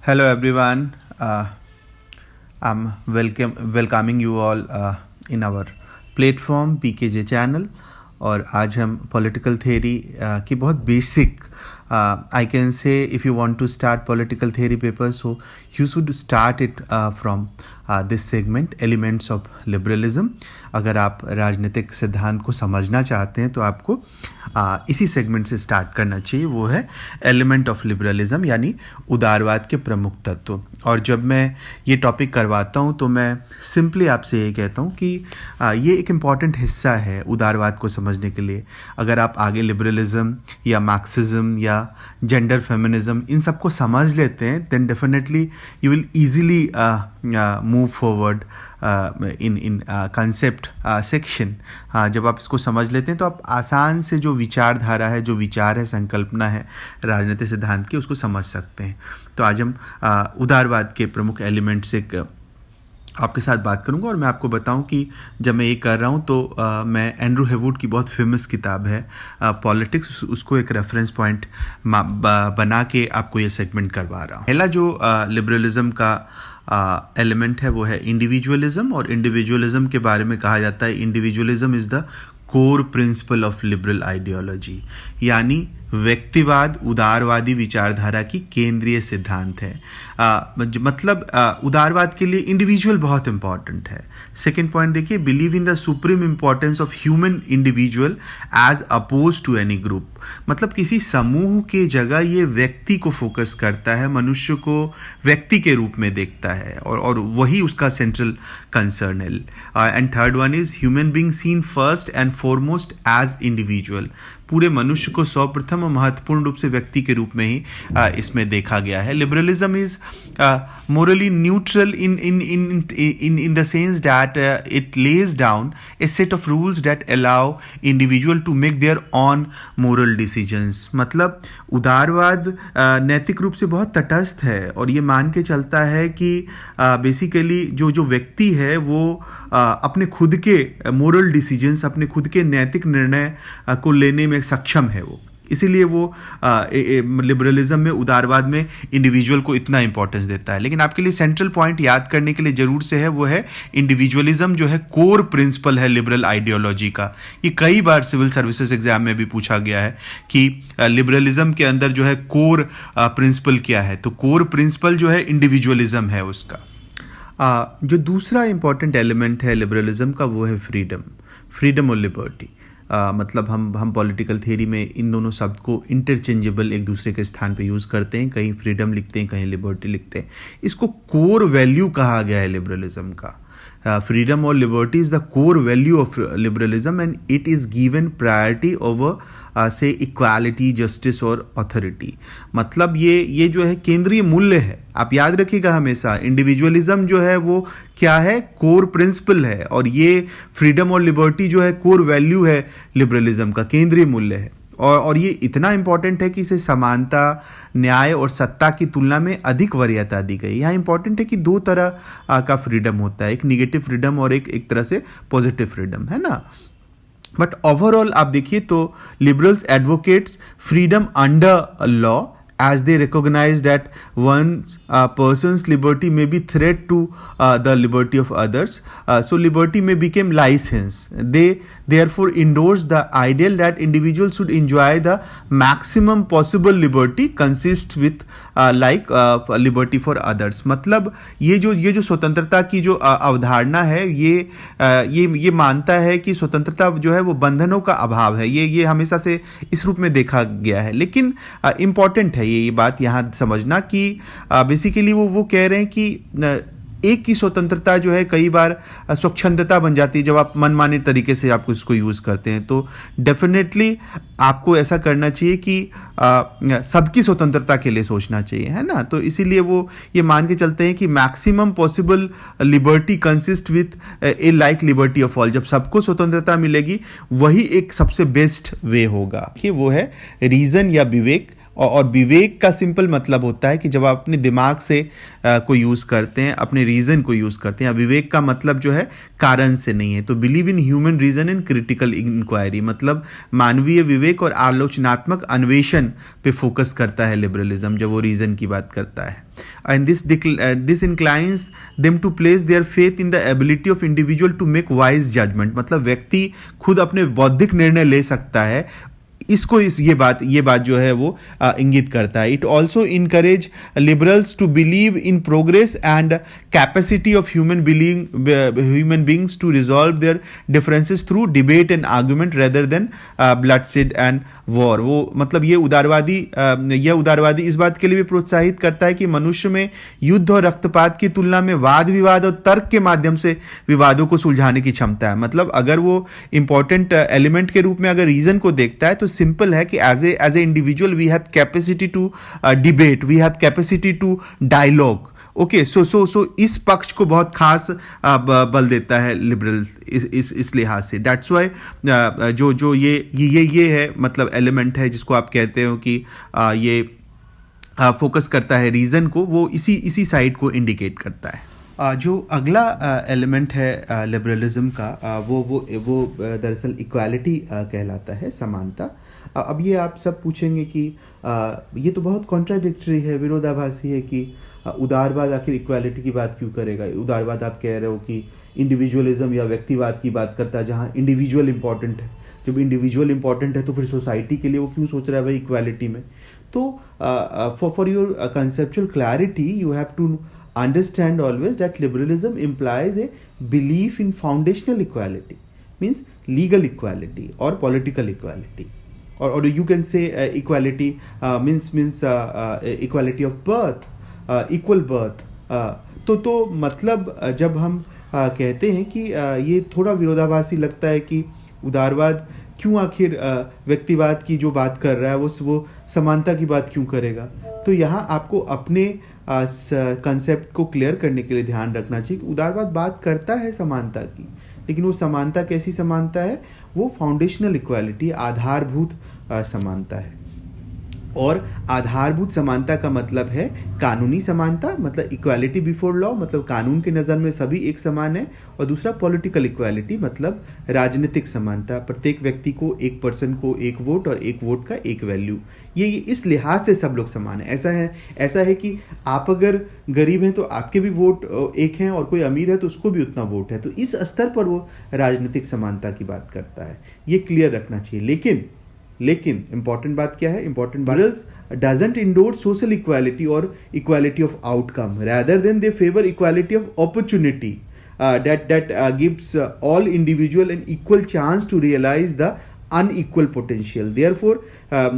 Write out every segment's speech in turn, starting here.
Hello everyone. I'm welcoming you all in our platform PKJ channel. और आज हम political theory की बहुत basic I can say if you want to start political theory paper so you should start it from this segment elements of liberalism. अगर आप राजनीतिक सिद्धांत को समझना चाहते हैं तो आपको इसी सेगमेंट से स्टार्ट करना चाहिए. वो है एलिमेंट ऑफ लिबरलिज्म यानी उदारवाद के प्रमुख तत्व. और जब मैं ये टॉपिक करवाता हूँ तो मैं सिंपली आपसे ये कहता हूँ कि ये एक इम्पॉर्टेंट हिस्सा है उदारवाद को समझने के लिए. अगर आप आगे लिबरलिज्म या मार्क्सिज्म या जेंडर फेमिनिज्म इन सब को समझ लेते हैं then definitely you will easily move forward in concept section. जब आप इसको समझ लेते हैं तो आप आसान से जो विचारधारा है, जो विचार है, संकल्पना है राजनीतिक सिद्धांत की, उसको समझ सकते हैं. तो आज हम उदारवाद के प्रमुख एलिमेंट्स से आपके साथ बात करूंगा. और मैं आपको बताऊं कि जब मैं ये कर रहा हूं तो मैं एंड्रू हेवुड की बहुत फेमस किताब है पॉलिटिक्स, उसको एक रेफरेंस पॉइंट बना के आपको ये सेगमेंट करवा रहा हूं. पहला जो लिबरलिज्म का एलिमेंट है वो है इंडिविजुअलिज्म. और इंडिविजुअलिज्म के बारे में कहा जाता है individualism is the core principle of liberal ideology. यानी व्यक्तिवाद उदारवादी विचारधारा की केंद्रीय सिद्धांत है. मतलब उदारवाद के लिए इंडिविजुअल बहुत इंपॉर्टेंट है. सेकेंड पॉइंट देखिए, believe in the supreme importance of human individual as oppose to any group. मतलब किसी समूह के जगह ये व्यक्ति को फोकस करता है, मनुष्य को व्यक्ति के रूप में देखता है और वही उसका सेंट्रल कंसर्न है. And third one is human being seen first and foremost as individual. पूरे मनुष्य को सर्वप्रथम और महत्वपूर्ण रूप से व्यक्ति के रूप में ही इसमें देखा गया है. Liberalism is morally neutral in the sense that it lays down a set of rules that allow individual to make their own moral decisions. मतलब उदारवाद नैतिक रूप से बहुत तटस्थ है और ये मान के चलता है कि बेसिकली जो व्यक्ति है वो अपने खुद के मोरल डिसीजंस, अपने खुद के नैतिक निर्णय को लेने में सक्षम है. वो इसीलिए वो लिबरलिज्म में, उदारवाद में इंडिविजुअल को इतना इंपॉर्टेंस देता है. लेकिन आपके लिए सेंट्रल पॉइंट याद करने के लिए जरूर से है वो है इंडिविजुअलिज्म जो है कोर प्रिंसिपल है लिबरल आइडियोलॉजी का. ये कई बार सिविल सर्विसेज एग्जाम में भी पूछा गया है कि लिबरलिज्म के अंदर जो है कोर प्रिंसिपल क्या है. तो कोर प्रिंसिपल जो है इंडिविजुअलिज्म है उसका. जो दूसरा इंपॉर्टेंट एलिमेंट है लिबरलिज्म का वो है फ्रीडम और लिबर्टी. मतलब हम पॉलिटिकल थियरी में इन दोनों शब्द को इंटरचेंजेबल एक दूसरे के स्थान पे यूज़ करते हैं. कहीं फ्रीडम लिखते हैं, कहीं लिबर्टी लिखते हैं. इसको कोर वैल्यू कहा गया है लिबरलिज्म का. फ्रीडम और liberty is the core value of liberalism and it is given priority over से इक्वालिटी, जस्टिस और अथॉरिटी. मतलब ये जो है केंद्रीय मूल्य है. आप याद रखिएगा हमेशा, इंडिविजुअलिज्म जो है वो क्या है, कोर प्रिंसिपल है. और ये फ्रीडम और लिबर्टी जो है कोर वैल्यू है लिबरलिज्म का, केंद्रीय मूल्य है. और ये इतना इंपॉर्टेंट है कि इसे समानता, न्याय और सत्ता की तुलना में अधिक वरीयता दी गई. यहाँ इंपॉर्टेंट है कि दो तरह का फ्रीडम होता है, एक निगेटिव फ्रीडम और एक तरह से पॉजिटिव फ्रीडम, है ना. बट ओवरऑल आप देखिए तो liberals advocates freedom under law as they recognize that one's person's liberty may be threat to the liberty of others. So liberty may become license. They therefore endorse the ideal that individuals should enjoy the maximum possible liberty consist with liberty for others. मतलब ये जो स्वतंत्रता की जो अवधारणा है ये मानता है कि स्वतंत्रता जो है वो बंधनों का अभाव है. ये हमेशा से इस रूप में देखा गया है. लेकिन इम्पॉर्टेंट है ये बात यहाँ समझना कि बेसिकली वो कह रहे हैं कि एक की स्वतंत्रता जो है कई बार स्वच्छंदता बन जाती है जब आप मनमाने तरीके से आप उसको यूज़ करते हैं. तो डेफिनेटली आपको ऐसा करना चाहिए कि सबकी स्वतंत्रता के लिए सोचना चाहिए, है ना. तो इसीलिए वो ये मान के चलते हैं कि maximum possible liberty consist with A like liberty of all. जब सबको स्वतंत्रता मिलेगी वही एक सबसे बेस्ट वे होगा कि वो है रीज़न या विवेक और विवेक का सिंपल मतलब होता है कि जब आप अपने दिमाग से को यूज़ करते हैं, अपने रीज़न को यूज़ करते हैं। विवेक का मतलब जो है कारण से नहीं है। तो believe in human reason and critical inquiry, मतलब मानवीय विवेक और आलोचनात्मक अन्वेषण पे फोकस करता है लिबरलिज्म जब वो रीज़न की बात करता है। And this inclines them to place their faith in the ability of individual to make wise judgment, मतलब व्यक्ति खुद अपने बौद्धिक निर्णय ले सकता है। इसको ये बात जो है वो इंगित करता है। It also encourage liberals to believe in progress and capacity of human beings to resolve their differences through debate and argument rather than bloodshed and war. वो मतलब ये उदारवादी इस बात के लिए भी प्रोत्साहित करता है कि मनुष्य में युद्ध और रक्तपात की तुलना में वाद विवाद और तर्क के माध्यम से विवादों को सुलझाने की क्षमता है। मतलब अगर वो इंपॉर्टेंट एलिमेंट के रूप में अगर रीजन को देखता है तो सिंपल है कि as a individual we have capacity to debate, we have capacity to dialogue. Okay, so इस पक्ष को बहुत खास बल देता है लिबरल इस लिहाज से। दैट्स वाई जो ये है मतलब एलिमेंट है जिसको आप कहते हो कि ये फोकस करता है रीजन को, वो इसी साइड को इंडिकेट करता है। जो अगला एलिमेंट है लिबरलिज्म का वो दरअसल इक्वालिटी कहलाता है, समानता। अब ये आप सब पूछेंगे कि ये तो बहुत कॉन्ट्राडिक्टरी है, विरोधाभासी है कि उदारवाद आखिर इक्वालिटी की बात क्यों करेगा। उदारवाद आप कह रहे हो कि इंडिविजुअलिज्म या व्यक्तिवाद की बात करता है जहाँ इंडिविजुअल इंपॉर्टेंट है। जब इंडिविजुअल इंपॉर्टेंट है तो फिर सोसाइटी के लिए वो क्यों सोच रहा है भाई इक्वालिटी में। तो for your conceptual clarity you have to understand always that liberalism implies a belief in foundational equality, means legal equality or political equality, or you can say equality means equality of birth, equal birth। तो मतलब जब हम कहते हैं कि ये थोड़ा विरोधाभासी लगता है कि उदारवाद क्यों आखिर व्यक्तिवाद की जो बात कर रहा है वो समानता की बात क्यों करेगा। तो यहाँ आपको अपने कंसेप्ट को क्लियर करने के लिए ध्यान रखना चाहिए कि उदारवाद बात करता है समानता की, लेकिन वो समानता कैसी समानता है, वो फाउंडेशनल इक्वालिटी, आधारभूत समानता है। और आधारभूत समानता का मतलब है कानूनी समानता, मतलब इक्वालिटी बिफोर लॉ, मतलब कानून के नज़र में सभी एक समान है। और दूसरा पॉलिटिकल इक्वालिटी, मतलब राजनीतिक समानता, प्रत्येक व्यक्ति को, एक पर्सन को एक वोट और एक वोट का एक वैल्यू। ये इस लिहाज से सब लोग समान है। ऐसा है कि आप अगर गरीब हैं तो आपके भी वोट एक हैं, और कोई अमीर है तो उसको भी उतना वोट है। तो इस स्तर पर वो राजनीतिक समानता की बात करता है, ये क्लियर रखना चाहिए। लेकिन इंपॉर्टेंट बात क्या है, इंपॉर्टेंट बात डजंट इंडोर्स सोशल इक्वालिटी और equality of outcome, rather than they favor equality of opportunity that gives all individual an equal chance to realize the unequal potential. Therefore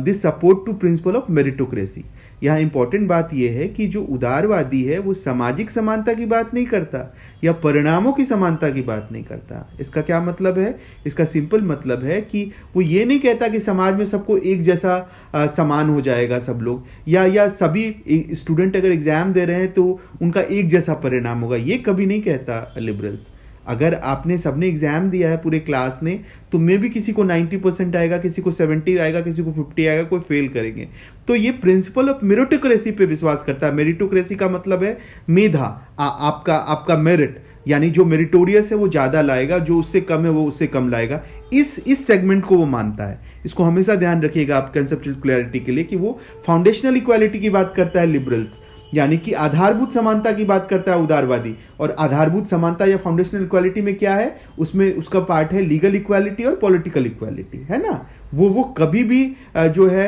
this support to principle of meritocracy। यहाँ important बात यह है कि जो उदारवादी है वो सामाजिक समानता की बात नहीं करता या परिणामों की समानता की बात नहीं करता। इसका क्या मतलब है, इसका सिंपल मतलब है कि वो ये नहीं कहता कि समाज में सबको एक जैसा समान हो जाएगा सब लोग, या सभी स्टूडेंट अगर एग्जाम दे रहे हैं तो उनका एक जैसा परिणाम होगा, ये कभी नहीं कहता लिबरल्स। अगर आपने सबने एग्जाम दिया है पूरे क्लास ने, तो मे भी किसी को 90% आएगा, किसी को 70 आएगा, किसी को 50 आएगा, कोई फेल करेंगे। तो ये प्रिंसिपल ऑफ मेरिटोक्रेसी पे विश्वास करता है। मेरिटोक्रेसी का मतलब है मेधा, आपका मेरिट, यानी जो मेरिटोरियस है वो ज्यादा लाएगा, जो उससे कम है वो उससे कम लाएगा। इस सेगमेंट को वो मानता है। इसको हमेशा ध्यान रखिएगा आप कंसेप्चुअल क्लैरिटी के लिए कि वो फाउंडेशनल इक्वालिटी की बात करता है लिबरल्स, यानी कि आधारभूत समानता की बात करता है उदारवादी। और आधारभूत समानता या फाउंडेशनल इक्वालिटी में क्या है, उसमें उसका पार्ट है लीगल इक्वालिटी और पॉलिटिकल इक्वालिटी, है ना। वो कभी भी जो है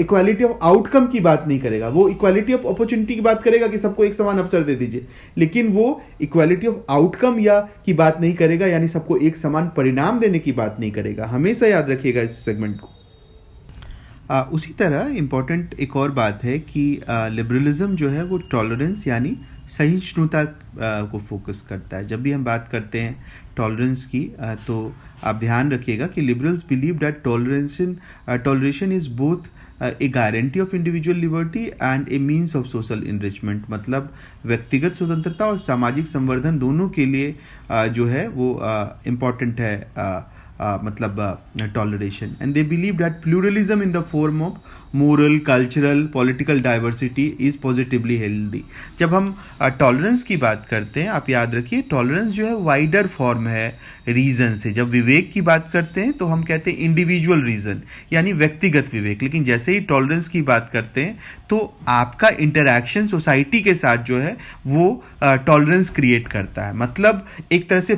इक्वालिटी ऑफ आउटकम की बात नहीं करेगा। वो इक्वालिटी ऑफ अपॉर्चुनिटी की बात करेगा कि सबको एक समान अवसर दे दीजिए, लेकिन वो इक्वालिटी ऑफ आउटकम या की बात नहीं करेगा, यानी सबको एक समान परिणाम देने की बात नहीं करेगा। हमेशा याद रखिएगा इस सेगमेंट को। उसी तरह इम्पॉर्टेंट एक और बात है कि लिबरलिज्म जो है वो टॉलरेंस यानी सहिष्णुता को फोकस करता है। जब भी हम बात करते हैं टॉलरेंस की तो आप ध्यान रखिएगा कि liberals believe that toleration is both A guarantee of individual liberty and A means of social enrichment, मतलब व्यक्तिगत स्वतंत्रता और सामाजिक संवर्धन दोनों के लिए जो है वो इम्पॉर्टेंट है मतलब toleration, and they believe that pluralism in the form of moral, cultural, political diversity is positively healthy. जब हम टॉलरेंस की बात करते हैं, आप याद रखिए टॉलरेंस जो है वाइडर फॉर्म है रीजन से। जब विवेक की बात करते हैं तो हम कहते हैं इंडिविजुअल रीजन, यानी व्यक्तिगत विवेक, लेकिन जैसे ही टॉलरेंस की बात करते हैं तो आपका इंटरैक्शन सोसाइटी के साथ जो है वो टॉलरेंस क्रिएट करता है। मतलब एक तरह से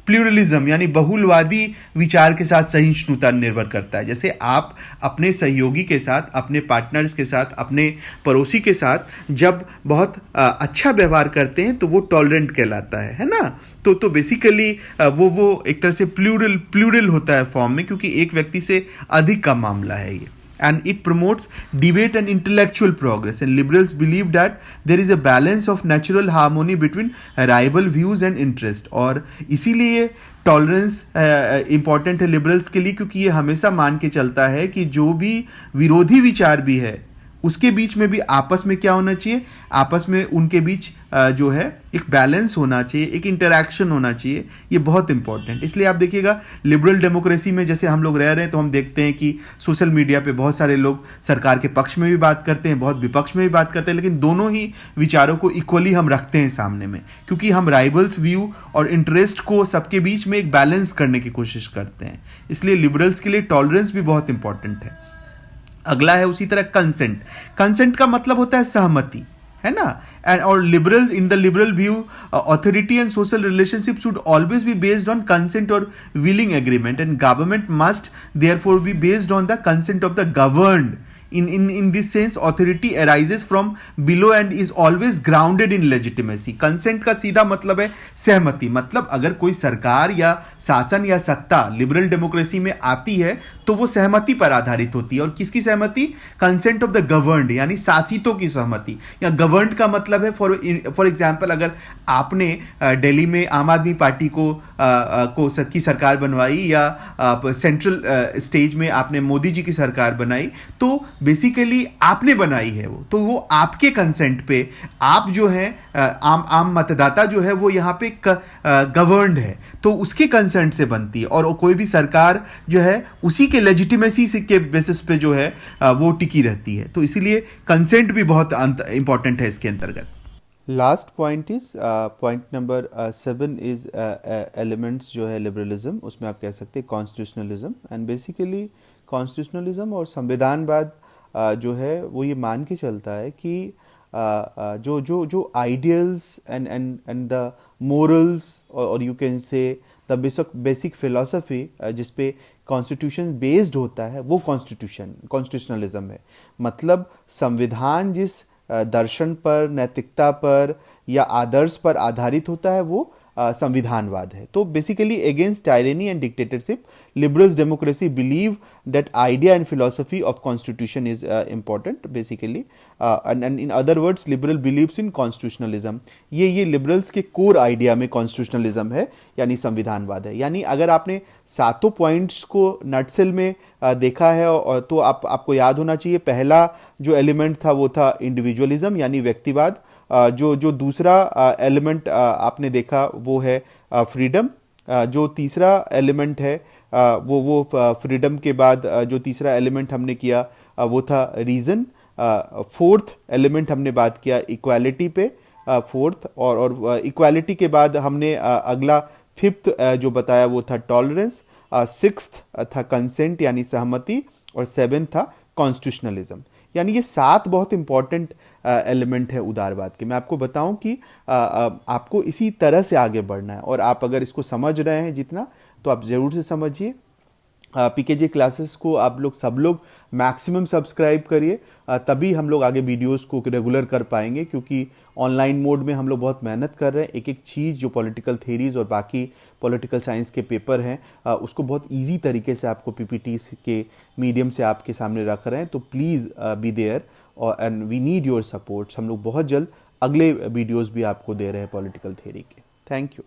प्लूरलिज्म यानी बहुलवादी विचार के साथ सहिष्णुता निर्भर करता है। जैसे आप अपने सहयोगी के साथ, अपने पार्टनर्स के साथ, अपने पड़ोसी के साथ जब बहुत अच्छा व्यवहार करते हैं तो वो टॉलरेंट कहलाता है ना। तो बेसिकली वो एक तरह से प्लूरल होता है फॉर्म में, क्योंकि एक व्यक्ति से अधिक का मामला है ये। And it promotes debate and intellectual progress, and liberals believe that there is a balance of natural harmony between rival views and interest। और इसीलिए टॉलरेंस इंपॉर्टेंट है लिबरल्स के लिए, क्योंकि ये हमेशा मान के चलता है कि जो भी विरोधी विचार भी है उसके बीच में भी आपस में क्या होना चाहिए, आपस में उनके बीच जो है एक बैलेंस होना चाहिए, एक इंटरैक्शन होना चाहिए। ये बहुत इंपॉर्टेंट। इसलिए आप देखिएगा लिबरल डेमोक्रेसी में जैसे हम लोग रह रहे हैं तो हम देखते हैं कि सोशल मीडिया पे बहुत सारे लोग सरकार के पक्ष में भी बात करते हैं, बहुत विपक्ष में भी बात करते हैं, लेकिन दोनों ही विचारों को इक्वली हम रखते हैं सामने में, क्योंकि हम राइवल्स व्यू और इंटरेस्ट को सबके बीच में एक बैलेंस करने की कोशिश करते हैं। इसलिए लिबरल्स के लिए टॉलरेंस भी बहुत इंपॉर्टेंट है। अगला है उसी तरह कंसेंट। कंसेंट का मतलब होता है सहमति, है ना। एंड और liberal in the liberal view authority and social relationship should always be based on consent और willing agreement, and government must therefore be based on the consent of the governed. In this sense, authority arises from below and is always grounded in legitimacy। Consent का सीधा मतलब है सहमति। मतलब अगर कोई सरकार या शासन या सत्ता लिबरल डेमोक्रेसी में आती है तो वो सहमति पर आधारित होती है। और किसकी सहमति? कंसेंट ऑफ द गवर्नड, यानी शासितों की सहमति। या गवर्नड का मतलब है फॉर एग्जाम्पल अगर आपने दिल्ली में आम आदमी पार्टी को की सरकार बनवाई, या सेंट्रल स्टेज में आपने मोदी जी की सरकार बनाई, तो बेसिकली आपने बनाई है तो वो आपके कंसेंट पे, आप जो है आम मतदाता जो है वो यहाँ पे गवर्नड है तो उसके कंसेंट से बनती है। और कोई भी सरकार जो है उसी के लेजिटिमेसी के बेसिस पे जो है वो टिकी रहती है। तो इसीलिए कंसेंट भी बहुत इंपॉर्टेंट है इसके अंतर्गत। Last point is point number 7 is elements जो है लिबरलिज्म, उसमें आप कह सकते हैं कॉन्स्टिट्यूशनलिज्म। एंड बेसिकली कॉन्स्टिट्यूशनलिज्म और संविधानवाद जो है वो ये मान के चलता है कि जो आइडियल्स एंड द मोरल्स और you can say the basic philosophy जिस पे कॉन्स्टिट्यूशन बेस्ड होता है वो कॉन्स्टिट्यूशनलिज्म है। मतलब संविधान जिस दर्शन पर, नैतिकता पर या आदर्श पर आधारित होता है वो संविधानवाद है। तो basically against टायरेनी and dictatorship, liberals democracy believe that idea and philosophy of constitution is important basically, and in other words liberal believes in constitutionalism. ये लिबरल्स के कोर आइडिया में कॉन्स्टिट्यूशनलिज्म है, यानी संविधानवाद है। यानी अगर आपने सातों पॉइंट्स को नटसेल में देखा है तो आपको याद होना चाहिए, पहला जो एलिमेंट था वो था इंडिविजुअलिज्म यानी व्यक्तिवाद। जो दूसरा एलिमेंट आपने देखा वो है फ्रीडम। जो तीसरा एलिमेंट है वो फ्रीडम के बाद जो तीसरा एलिमेंट हमने किया वो था रीजन। फोर्थ एलिमेंट हमने बात किया इक्वालिटी पे, फोर्थ। और इक्वालिटी के बाद हमने अगला फिफ्थ जो बताया वो था टॉलरेंस। सिक्स्थ था कंसेंट यानी सहमति, और सेवेंथ था कॉन्स्टिट्यूशनलिज्म। यानी ये 7 बहुत इंपॉर्टेंट एलिमेंट है उदारवाद के। मैं आपको बताऊं कि आपको इसी तरह से आगे बढ़ना है, और आप अगर इसको समझ रहे हैं जितना, तो आप ज़रूर से समझिए। पीकेजे क्लासेस को आप लोग सब लोग मैक्सिमम सब्सक्राइब करिए, तभी हम लोग आगे वीडियोस को रेगुलर कर पाएंगे, क्योंकि ऑनलाइन मोड में हम लोग बहुत मेहनत कर रहे हैं। एक एक चीज़ जो पॉलिटिकल थेरीज और बाकी पॉलिटिकल साइंस के पेपर हैं उसको बहुत इजी तरीके से आपको पीपीटीज के मीडियम से आपके सामने रख रहे हैं। तो please be there and we need your supports. हम लोग बहुत जल्द अगले वीडियोज़ भी आपको दे रहे हैं पॉलिटिकल थेरी के। Thank you.